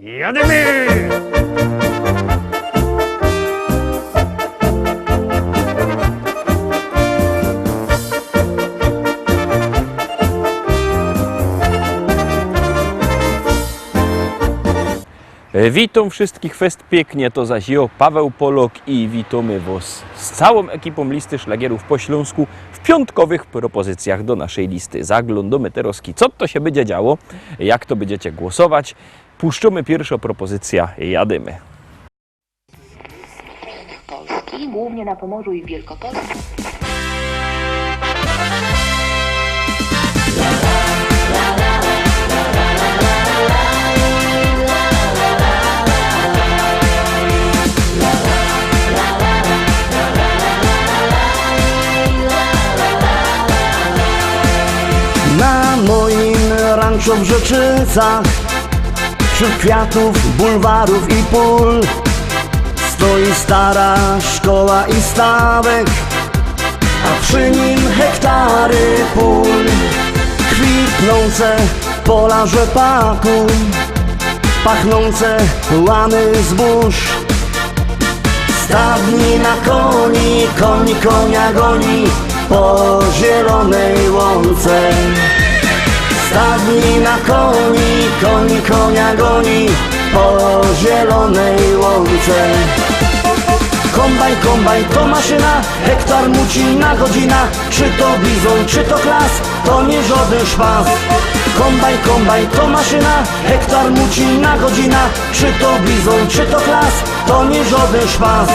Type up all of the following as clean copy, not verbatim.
Jadymy! Witam wszystkich fest pięknie, to zaś ja, Paweł Polok i witamy Was z całą ekipą listy szlagierów po Śląsku w piątkowych propozycjach do naszej listy. Zaglądamy teraz, co to się będzie działo, jak to będziecie głosować. Puszczamy pierwszą propozycję, jadymy. Polski, głównie na Pomorzu i Wielkopolsce. Na moim rancho w Rzeczycach, wśród kwiatów, bulwarów i pól, stoi stara szkoła i stawek, a przy nim hektary pól. Kwitnące pola rzepaku, pachnące łany zbóż. Stadni na koni, koń konia goni po zielonej łące. Stadni na koni, koń konia goni po zielonej łące. Kombajn, kombajn to maszyna, hektar muci na godzina. Czy to bizon, czy to klas, to nie żaden szpas. Kombajn, kombajn to maszyna, hektar muci na godzina. Czy to bizon, czy to klas, to nie żaden szpas.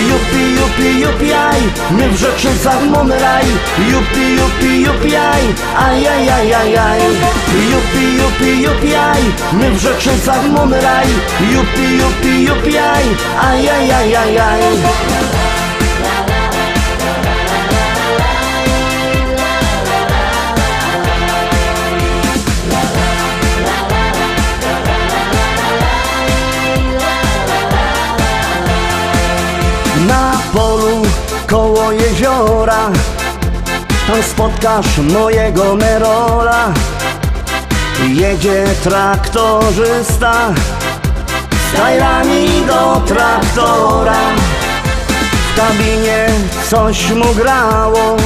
Jupi, jupi, jupi, aj, my w Rzeczycach mamy raj. Jupi, jupi, jupi, aj, aj, aj, aj, aj, aj. Jupi, jupi, jupi, aj, my w Rzeczycach mamy raj. Jupi, jupi, jupi, aj, aj, aj, aj, aj, aj. Na polu koło jeziora, tam spotkasz mojego Merola. Jedzie traktorzysta z tajrami do traktora. W kabinie coś mu grało,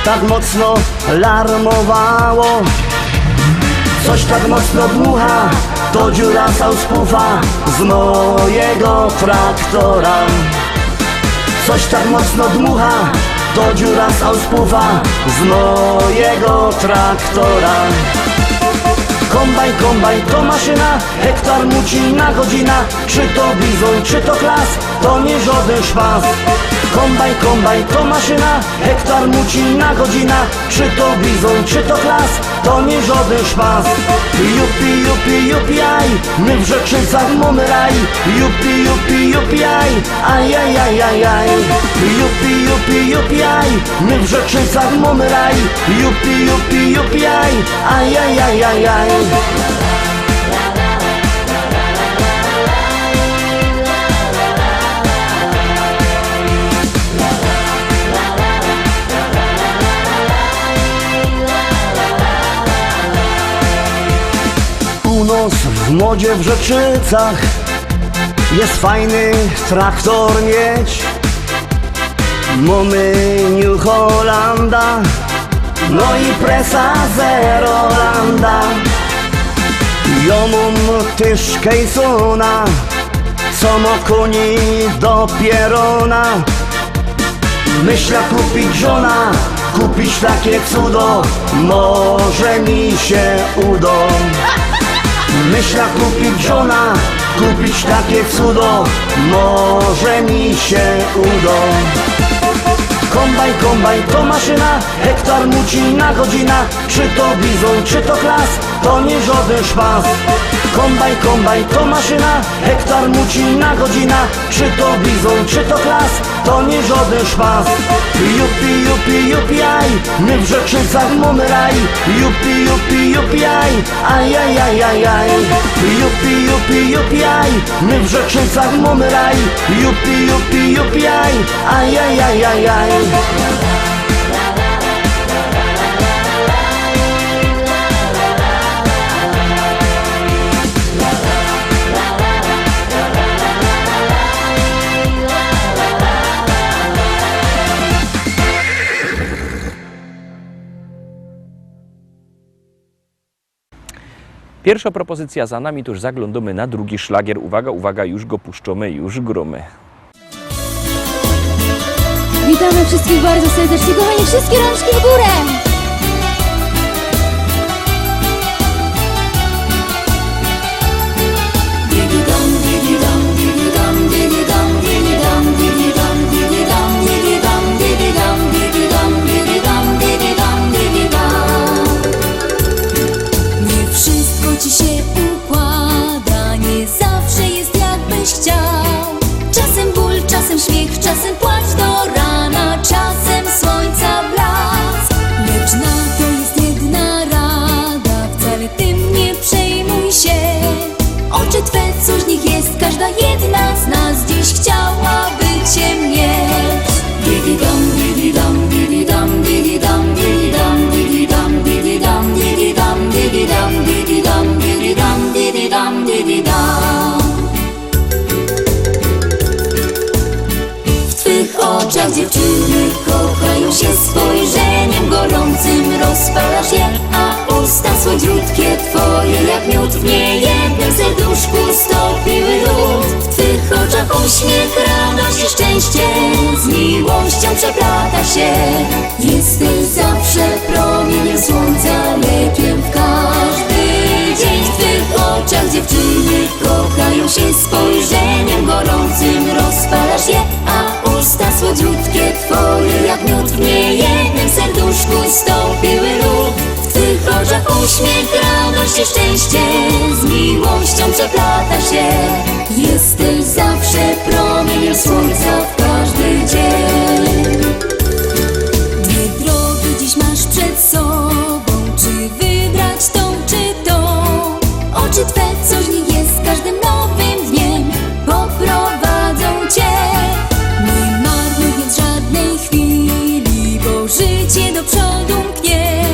tak mocno larmowało. Coś tak mocno dmucha, to dziura sauspufa z mojego traktora. Coś tak mocno dmucha, to dziura sauspufa z mojego traktora. Kombajn, kombajn to maszyna, hektar muci na godzina. Czy to bizon, czy to klas, to nie żaden szpas. Kombajn, kombajn to maszyna, hektar muci na godzina. Czy to bizon, czy to klas, to nie żaden szpas. Jupi, jupi, jupi, aj, my w Rzeczycach mamy raj. Jupi, jupi, jupi, aj, aj, aj, aj, aj, aj. Jupi, jupi, jupi, aj, my w Rzeczycach mamy raj. Jupi, jupi, jupi, aj, aj, aj, aj, aj, aj. U nas w modzie w Rzeczycach jest fajny traktor mieć. Mamy New Hollanda, no i presa Zerolanda. Ja mam też Kejsona, co ma koni do pierona. Myślę kupić żona, kupić takie cudo, może mi się uda. Myślę kupić żona, kupić takie cudo, może mi się uda. Kombajn, kombajn to maszyna, hektar muci na godzina. Czy to bizon, czy to klas, to nie żaden szpas. Kombajn, kombajn to maszyna, hektar muci na godzina. Czy to bizon, czy to klas, to nie żaden szpas. Jupi, jupi, jupi, aj, my w Rzeczycach mamy raj. Jupi, jupi, jupi, aj, aj, aj, aj, aj, aj. Jupi, jupi, jupi, aj, my w Rzeczycach mamy raj. Jupi, jupi, jupi, aj, aj, aj, aj, aj, aj. Pierwsza propozycja za nami, to już zaglądamy na drugi szlagier. Uwaga, uwaga, już go puszczamy, już gromy. Witamy wszystkich bardzo serdecznie, kochani, wszystkie rączki w górę! Nie wszystko ci się układa, nie zawsze jest jakbyś chciał. Czasem ból, czasem śmiech, czasem płacz do rana, czasem słońca blask. Lecz na to jest jedna rada, wcale tym nie przejmuj się. Oczy twe, coś w nich jest, każda jedna z nas dziś chciałaby cię mieć. Didi-dam, didi-dam, didi-dam, didi-dam, didi-dam, didi-dam, didi-dam, didi-dam, didi-dam, didi-dam, didi-dam, didi-dam, didi-dam. W twych oczach dziewczyny kochają się, spojrzeniem gorącym rozpalasz je, a usta słodziutkie twoje jak miód, w niejednym serduszku stopiły lód. W twych oczach uśmiech, radość i szczęście z miłością przeplata się. Jesteś zawsze promieniem słońca, lekiem w każdy dzień. W twych oczach dziewczyny kochają się, spojrzeniem gorącym rozpalasz je, a usta słodziutkie twoje jak miód, w niejednym serduszku stopiły lód. W twych oczach uśmiech, radość i szczęście z miłością przeplata się. Jesteś zawsze promieniem słońca w każdy dzień. Dwie drogi dziś masz przed sobą, czy wybrać tą, czy tą? Oczy twe, coś w nich jest, każdym nowym dniem poprowadzą cię. Nie marnuj więc żadnej chwili, bo życie do przodu mknie.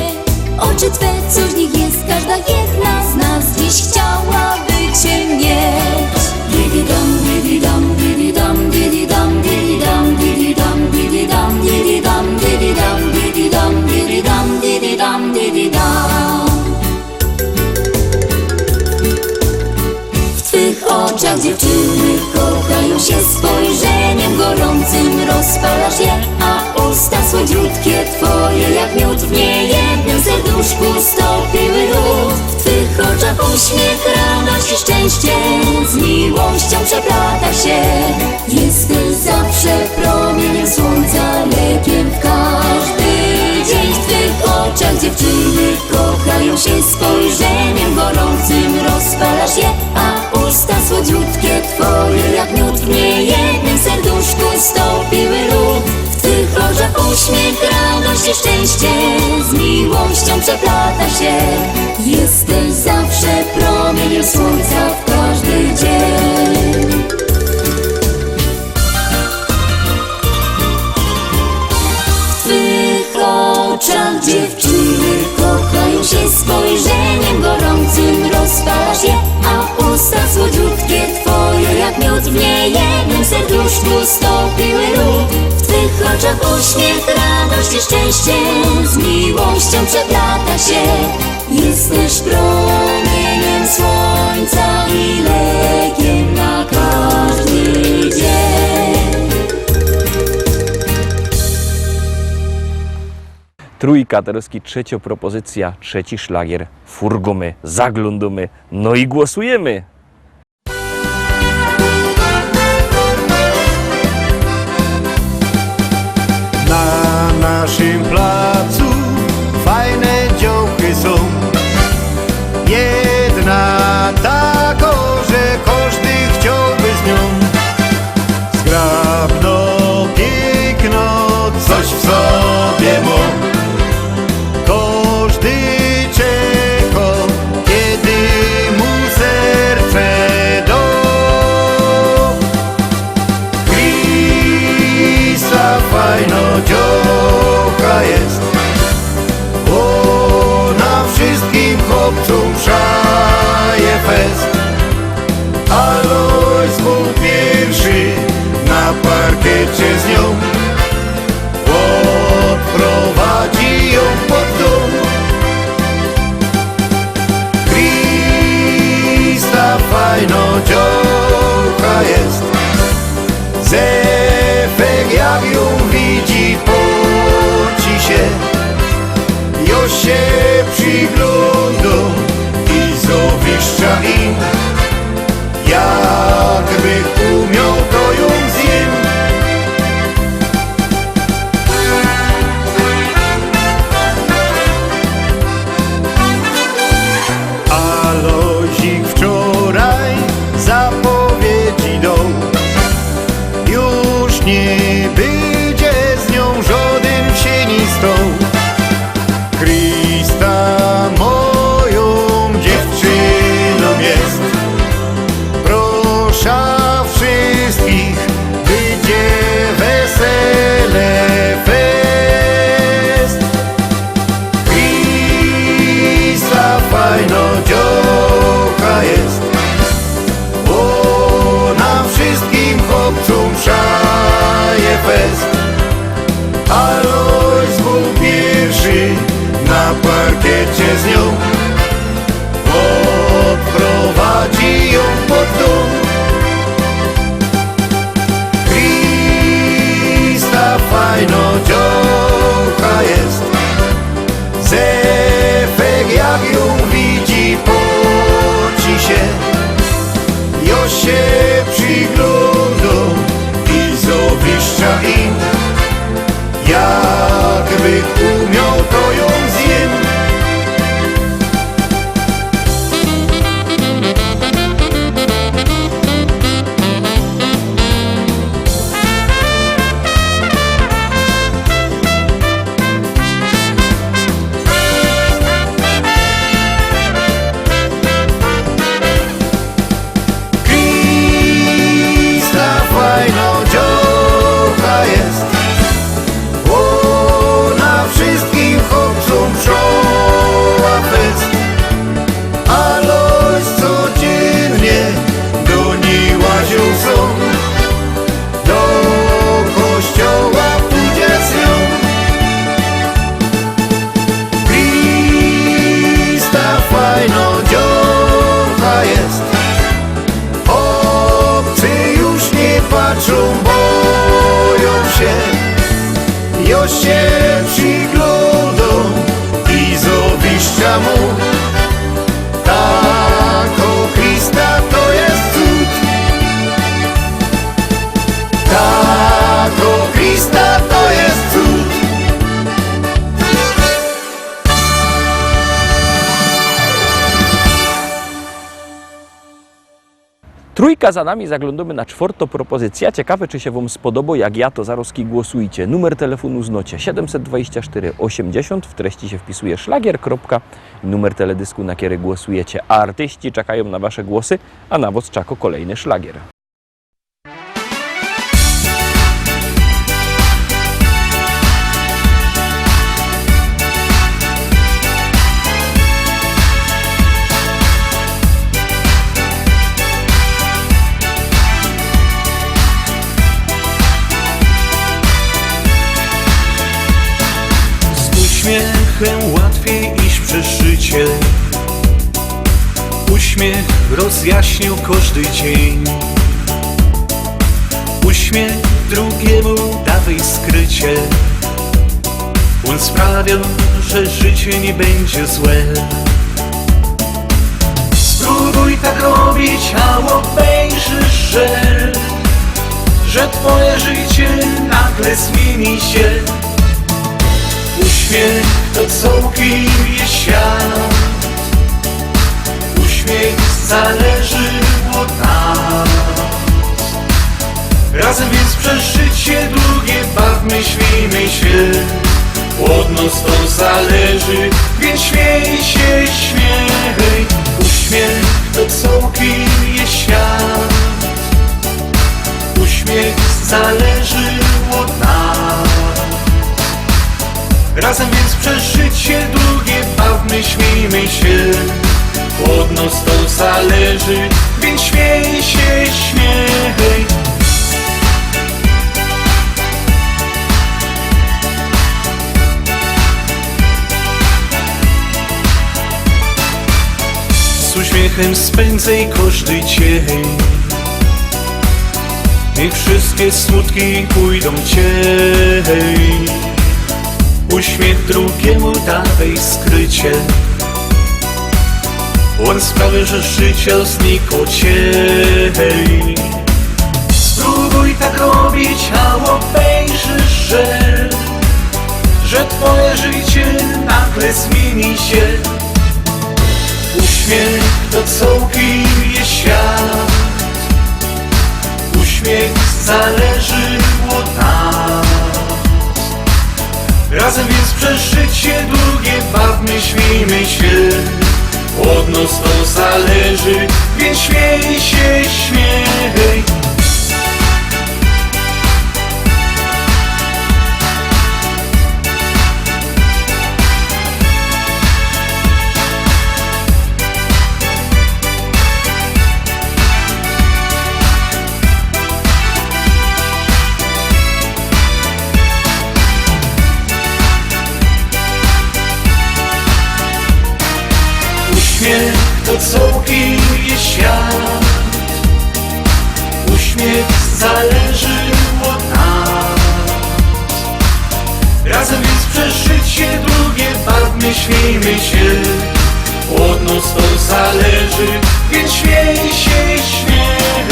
Oczy twe, coś w nich jest, każda jedna z nas dziś chciałaby cię mieć. Didi-dam, didi-dam, didi-dam, didi-dam, didi-dam, didi-dam, didi-dam, didi-dam, didi-dam, didi-dam, didi-dam, didi-dam, didi-dam. W twych oczach dziewczyny kochają się, spojrzeniem gorącym rozpalasz je, a usta słodziutkie twoje jak miód, w niejednym serduszku stopiły lód. W twych oczach uśmiech, radość i szczęście z miłością przeplata się. Jesteś zawsze promieniem słońca, lekiem w każdy dzień. W twych oczach dziewczyny kochają się, spojrzeniem gorącym rozpalasz je, a usta słodziutkie twoje jak miód, w niejednym serduszku stopiły lód. W twych oczach uśmiech, radość i szczęście z miłością przeplata się. Jesteś zawsze promieniem słońca w każdy dzień. W twych oczach dziewczyny kochają się, spojrzeniem gorącym rozpalasz je, a usta słodziutkie twoje jak miód, w niejednym serduszku stopiły lód. W twych oczach uśmiech, radość i szczęście z miłością przeplata się. Jesteś promieniem słońca i lekiem na każdy dzień. Trójka, teraz trzecia propozycja, trzeci szlagier. Furgomy, zaglądamy, no i głosujemy. Na naszym placu fajne działki są. Jedna taka, że każdy chciałby z nią. Zgrabno, piękno, coś w sobie ma. Każdy czeka, kiedy mu serce Jo się przyglądam i zawiszcza im. Jakby umiał, to ją zjem. Krista fajno dziołka jest. Ona wszystkim chłopcom przoła fest. Aloś codziennie do niej łazią są. Do kościoła pójdzie z nią. Krista fajno dziołka jest. Obcy już nie patrzą, boją się. Jo się przyglądam i zawiszcza mu. Tako Krista to jest cud. Tako Krista to jest cud. Trójka za nami, zaglądamy na czwartą propozycję. Ciekawe, czy się Wam spodoba, jak ja, to zaroski głosujcie. Numer telefonu znocie 724 80, w treści się wpisuje szlagier. Numer teledysku, na który głosujecie. A artyści czekają na Wasze głosy, a na was czeka kolejny szlagier. Uśmiechem łatwiej iść przez życie. Uśmiech rozjaśnił każdy dzień. Uśmiech drugiemu dawaj skrycie. On sprawia, że życie nie będzie złe. Spróbuj tak robić, a obejrzysz, że twoje życie nagle zmieni się. Uśmiech to całkiem jest świat. Uśmiech zależy od nas. Razem więc przez życie długie bawmy, śmiejmy się. Od nas to zależy, więc śmiej się, śmiej. Uśmiech to całkiem jest świat. Uśmiech zależy od nas. Razem więc przez życie długie bawmy, śmiejmy się. Od nas to zależy, więc śmiej się, śmiej. Z uśmiechem spędzaj każdy dzień. Niech wszystkie smutki pójdą cień. Uśmiech drugiemu dawaj skrycie. On sprawia, że życie znikło cień. Spróbuj tak robić, a obejrzysz, że twoje życie nagle zmieni się. Uśmiech to całkiem jest świat. Uśmiech zależy od nas. Razem więc przez życie długie bawmy, śmiejmy się. Od nas to zależy, więc śmiej się, śmiej. Uśmiech to całkiem jest świat. Uśmiech zależy od nas. Razem więc przez życie długie bawmy, śmiejmy się. Od nas to zależy, więc śmiej się, śmiej.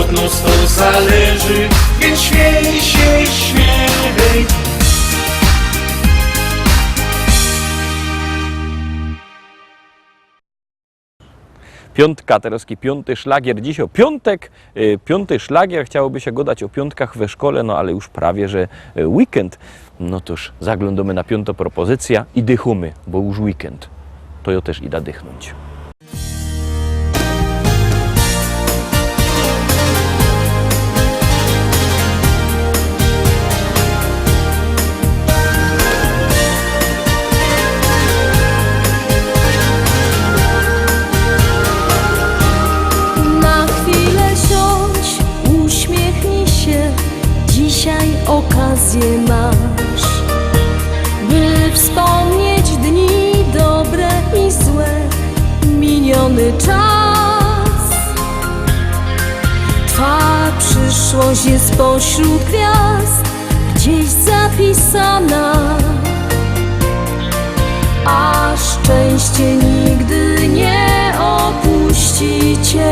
od nas to zależy, więc śmiej się, śmiej. Piątka, teraz piąty szlagier. Dziś o piątek, piąty szlagier. Chciałoby się gadać o piątkach we szkole, no ale już prawie, że weekend. No toż zaglądamy na piątą propozycja i dychumy, bo już weekend. To ja też idę dychnąć. Okazję masz, by wspomnieć dni dobre i złe, miniony czas. Twa przyszłość jest pośród gwiazd gdzieś zapisana, a szczęście nigdy nie opuści cię.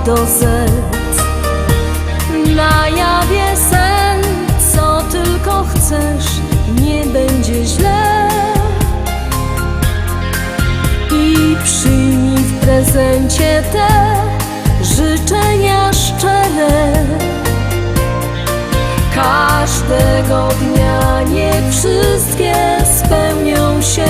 Do Z. Na jawie sen, co tylko chcesz, nie będzie źle. I przyjmij w prezencie te życzenia szczere. Każdego dnia niech wszystkie spełnią się.